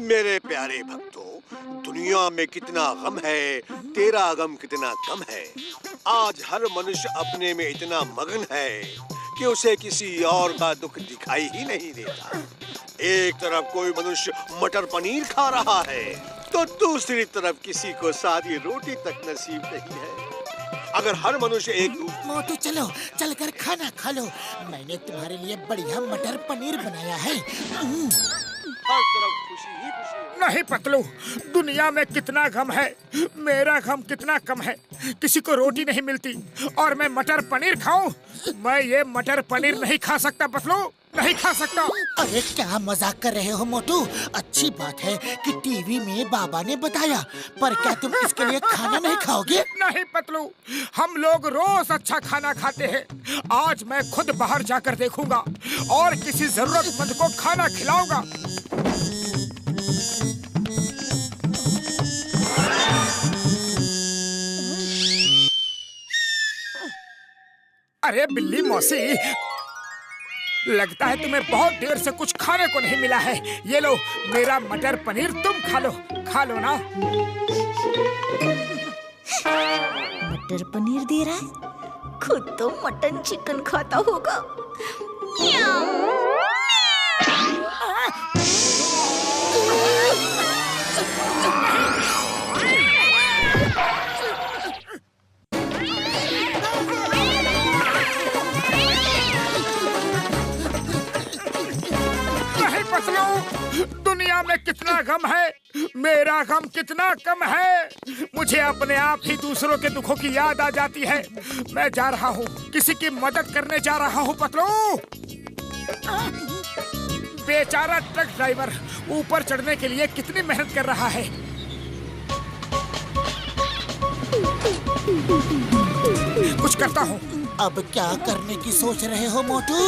मेरे प्यारे भक्तों, दुनिया में कितना गम है, तेरा गम कितना कम है। आज हर मनुष्य अपने में इतना मगन है कि उसे किसी और का दुख दिखाई ही नहीं देता। एक तरफ कोई मनुष्य मटर पनीर खा रहा है तो दूसरी तरफ किसी को सादी रोटी तक नसीब नहीं है। अगर हर मनुष्य एक मोटू चलो, चलकर खाना खा लो। मैंने तुम्हारे लिए बढ़िया मटर पनीर बनाया है। हर तरफ खुशी ही खुशी है। नहीं पतलू, दुनिया में कितना गम है, मेरा गम कितना कम है। किसी को रोटी नहीं मिलती और मैं मटर पनीर खाऊं? मैं ये मटर पनीर नहीं खा सकता पतलू, नहीं खा सकता। अरे क्या मजाक कर रहे हो मोटू? अच्छी बात है कि टीवी में बाबा ने बताया, पर क्या तुम इसके लिए खाना नहीं खाओगे? नहीं पतलू, हम लोग रोज अच्छा खाना खाते हैं। आज मैं खुद बाहर जाकर देखूंगा और किसी जरूरतमंद को खाना खिलाऊंगा। अरे बिल्ली मौसी, लगता है तुम्हें बहुत देर से कुछ खाने को नहीं मिला है। ये लो मेरा मटर पनीर, तुम खा लो ना। मटर पनीर दे रहा है, खुद तो मटन चिकन खाता होगा। दुनिया में कितना गम है, मेरा गम कितना कम है। मुझे अपने आप ही दूसरों के दुखों की याद आ जाती है। मैं जा रहा हूँ, किसी की मदद करने जा रहा हूँ पतलू। बेचारा ट्रक ड्राइवर ऊपर चढ़ने के लिए कितनी मेहनत कर रहा है। कुछ करता हूँ। अब क्या करने की सोच रहे हो मोटू?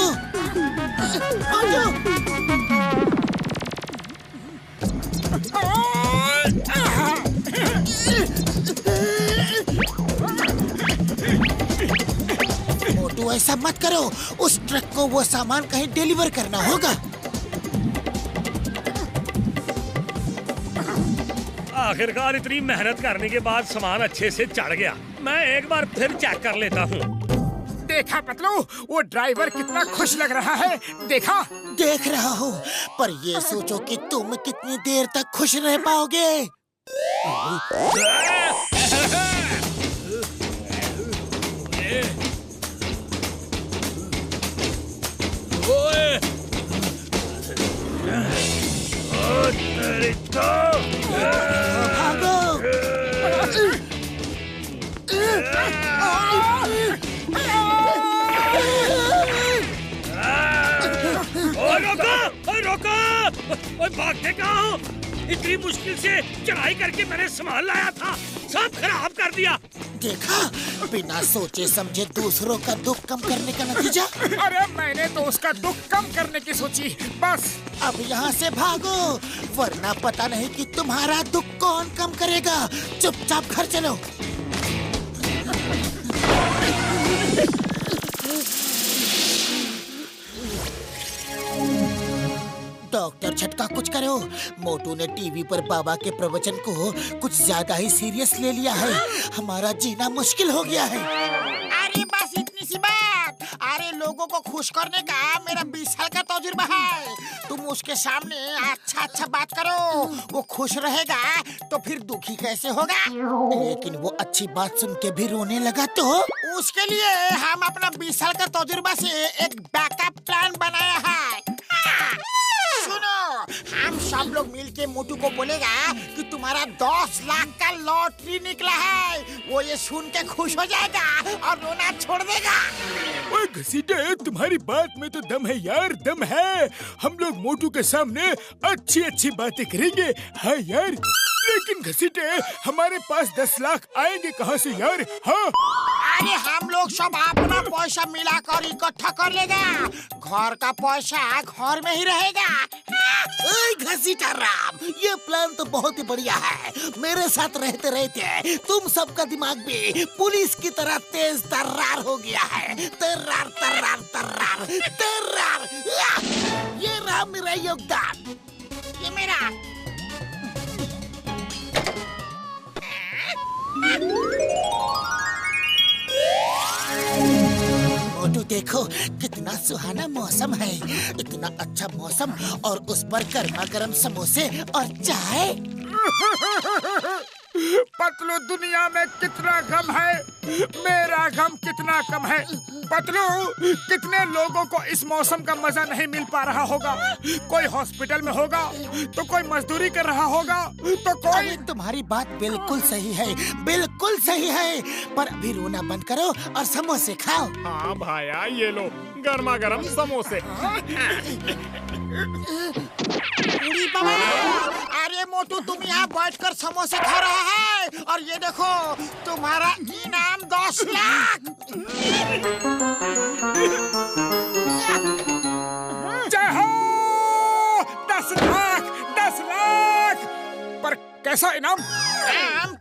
मोटू ऐसा मत करो, उस ट्रक को वो सामान कहीं डिलीवर करना होगा। आखिरकार इतनी मेहनत करने के बाद सामान अच्छे से चढ़ गया। मैं एक बार फिर चेक कर लेता हूँ। देखा पतलू, वो ड्राइवर कितना खुश लग रहा है। देखा? देख रहा हूँ, पर ये सोचो कि तुम कितनी देर तक खुश रह पाओगे। भागो! रोको! भागते कहाँ हो? इतनी मुश्किल से चढ़ाई करके मैंने सामान लाया था, सब खराब कर दिया। देखा, बिना सोचे समझे दूसरों का दुख कम करने का नतीजा। अरे मैंने तो उसका दुख कम करने की सोची, बस। अब यहाँ से भागो, वरना पता नहीं कि तुम्हारा दुख कौन कम करेगा। चुपचाप घर चलो। डॉक्टर छटका, कुछ करो। मोटू ने टीवी पर बाबा के प्रवचन को कुछ ज्यादा ही सीरियस ले लिया है। हमारा जीना मुश्किल हो गया है। अरे बस इतनी सी बात। अरे लोगों को खुश करने का मेरा 20 साल का तजुर्बा है। तुम उसके सामने अच्छा बात करो, वो खुश रहेगा तो फिर दुखी कैसे होगा? लेकिन वो अच्छी बात सुन के भी रोने लगा तो उसके लिए हम अपना 20 साल का तजुर्बा से एक बैकअप प्लान बनाया है। सुनो, हम सब लोग मिलके मोटू को बोलेगा कि तुम्हारा 10 लाख का लॉटरी निकला है। वो ये सुन के खुश हो जाएगा और रोना छोड़ देगा। ओए घसीटे, तुम्हारी बात में तो दम है यार, दम है। हम लोग मोटू के सामने अच्छी बातें करेंगे। हाँ यार, लेकिन घसीटे, हमारे पास 10 लाख आएंगे कहाँ से यार? हाँ, अरे हम लोग सब अपना पैसा मिलाकर इकट्ठा कर लेगा। घर का पैसा घर में ही रहेगा। घसीटा राम, ये प्लान तो बहुत ही बढ़िया है। मेरे साथ रहते रहते तुम सबका दिमाग भी पुलिस की तरह तेज तर्रार हो गया है। तर्रार तर्रार तर्रार तर्रार। ये रहा मेरा योगदान। ये मेरा मोटू देखो कितना सुहाना मौसम है, इतना अच्छा मौसम और उस पर गर्मा गर्म समोसे और चाय। पतलू दुनिया में कितना गम है, मेरा गम कितना कम है। पतलू कितने लोगों को इस मौसम का मजा नहीं मिल पा रहा होगा। कोई हॉस्पिटल में होगा तो कोई मजदूरी कर रहा होगा तो कोई। तुम्हारी बात बिल्कुल सही है, बिल्कुल सही है, पर अभी रोना बंद करो और समोसे खाओ। हाँ भाया, ये लो गर्मा गर्म समोसे। अरे मोटू तुम यहाँ बैठकर समोसे खा रहा है और ये देखो तुम्हारा इनाम 10 लाख। जय हो 10 लाख 10 लाख। पर कैसा इनाम?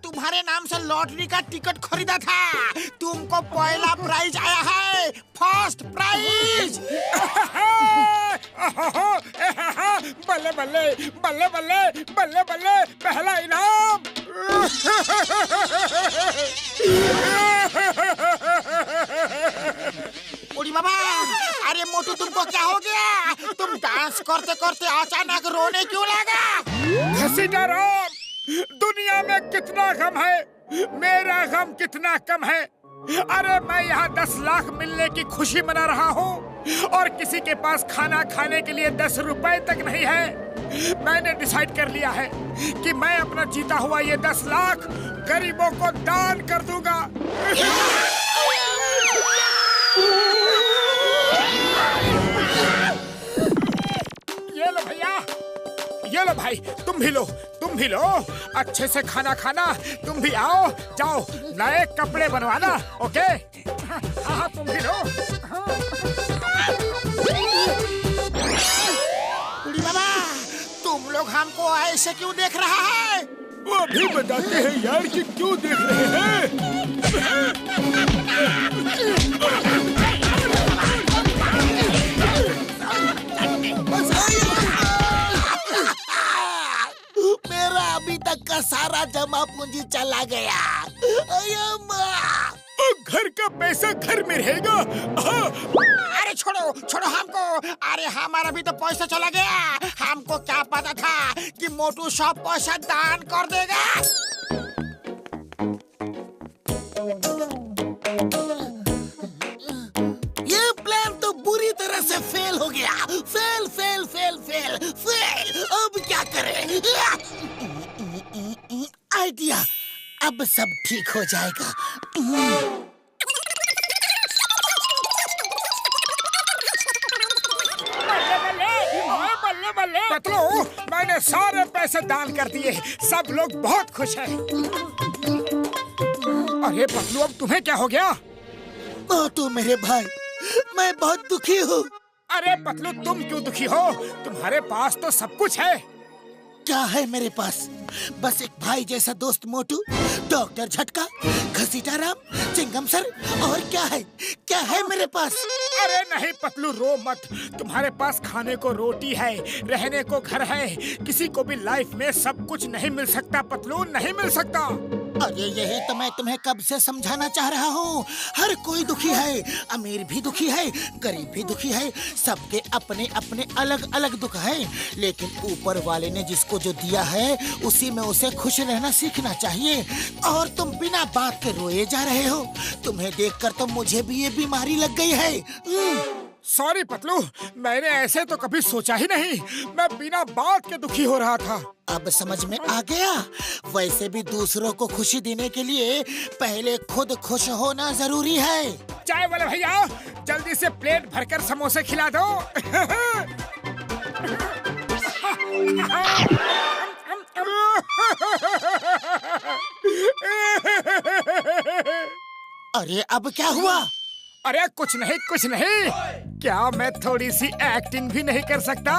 तुम्हारे नाम से लॉटरी का टिकट खरीदा था, तुमको पहला प्राइज आया है, फर्स्ट प्राइज। बल्ले बल्ले बल्ले बल्ले बल्ले बल्ले, पहला इनाम। उड़ी बाबा, अरे मोटू तुमको क्या हो गया? तुम डांस करते करते अचानक रोने क्यों लगा? घसीटा राम, दुनिया में कितना गम है, मेरा गम कितना कम है। अरे मैं यहाँ 10 लाख मिलने की खुशी मना रहा हूँ और किसी के पास खाना खाने के लिए 10 रुपए तक नहीं है। मैंने डिसाइड कर लिया है कि मैं अपना जीता हुआ ये 10 लाख गरीबों को दान कर दूंगा। ये लो भैया, ये लो भाई, तुम भी लो, तुम भी लो। अच्छे से खाना खाना, तुम भी आओ, जाओ नए कपड़े बनवाना, ओके? हाँ तुम भी लो। बाबा, तुम लोग हमको ऐसे क्यों देख रहा है? वो अभी बताते हैं यार कि क्यों देख रहे हैं। मेरा अभी तक का सारा जमा पूंजी चला गया। घर का पैसा घर में रहेगा। अरे छोड़ो छोड़ो हमको, अरे हमारा भी तो पैसा चला गया। हमको क्या पता था कि मोटू सब पैसा दान कर देगा। ये प्लान तो बुरी तरह से फेल हो गया। Fail fail fail fail fail. अब क्या करें? आइडिया, अब सब ठीक हो जाएगा। पतलू, मैंने सारे पैसे दान कर दिए, सब लोग बहुत खुश हैं। अरे पतलू, अब तुम्हें क्या हो गया? मोटू मेरे भाई, मैं बहुत दुखी हूँ। अरे पतलू, तुम क्यों दुखी हो? तुम्हारे पास तो सब कुछ है। क्या है मेरे पास? बस एक भाई जैसा दोस्त मोटू, डॉक्टर झटका, घसीटा राम, चिंगम सर, और क्या है? क्या है मेरे पास? अरे नहीं पतलू, रो मत। तुम्हारे पास खाने को रोटी है, रहने को घर है। किसी को भी लाइफ में सब कुछ नहीं मिल सकता पतलू, नहीं मिल सकता। अरे यही तो मैं तुम्हें कब से समझाना चाह रहा हूँ। हर कोई दुखी है, अमीर भी दुखी है, गरीब भी दुखी है। सबके अपने अपने अलग अलग दुख है, लेकिन ऊपर वाले ने जिसको जो दिया है उसी में उसे खुश रहना सीखना चाहिए। और तुम बिना बात के रोए जा रहे हो। तुम्हें देखकर तो मुझे भी ये बीमारी लग गई है। सॉरी पतलू, मैंने ऐसे तो कभी सोचा ही नहीं। मैं बिना बात के दुखी हो रहा था। अब समझ में आ गया। वैसे भी दूसरों को खुशी देने के लिए पहले खुद खुश होना जरूरी है। चाय वाले भैया, जल्दी से प्लेट भरकर समोसे खिला दो। अरे अब क्या हुआ? अरे कुछ नहीं कुछ नहीं। क्या मैं थोड़ी सी एक्टिंग भी नहीं कर सकता?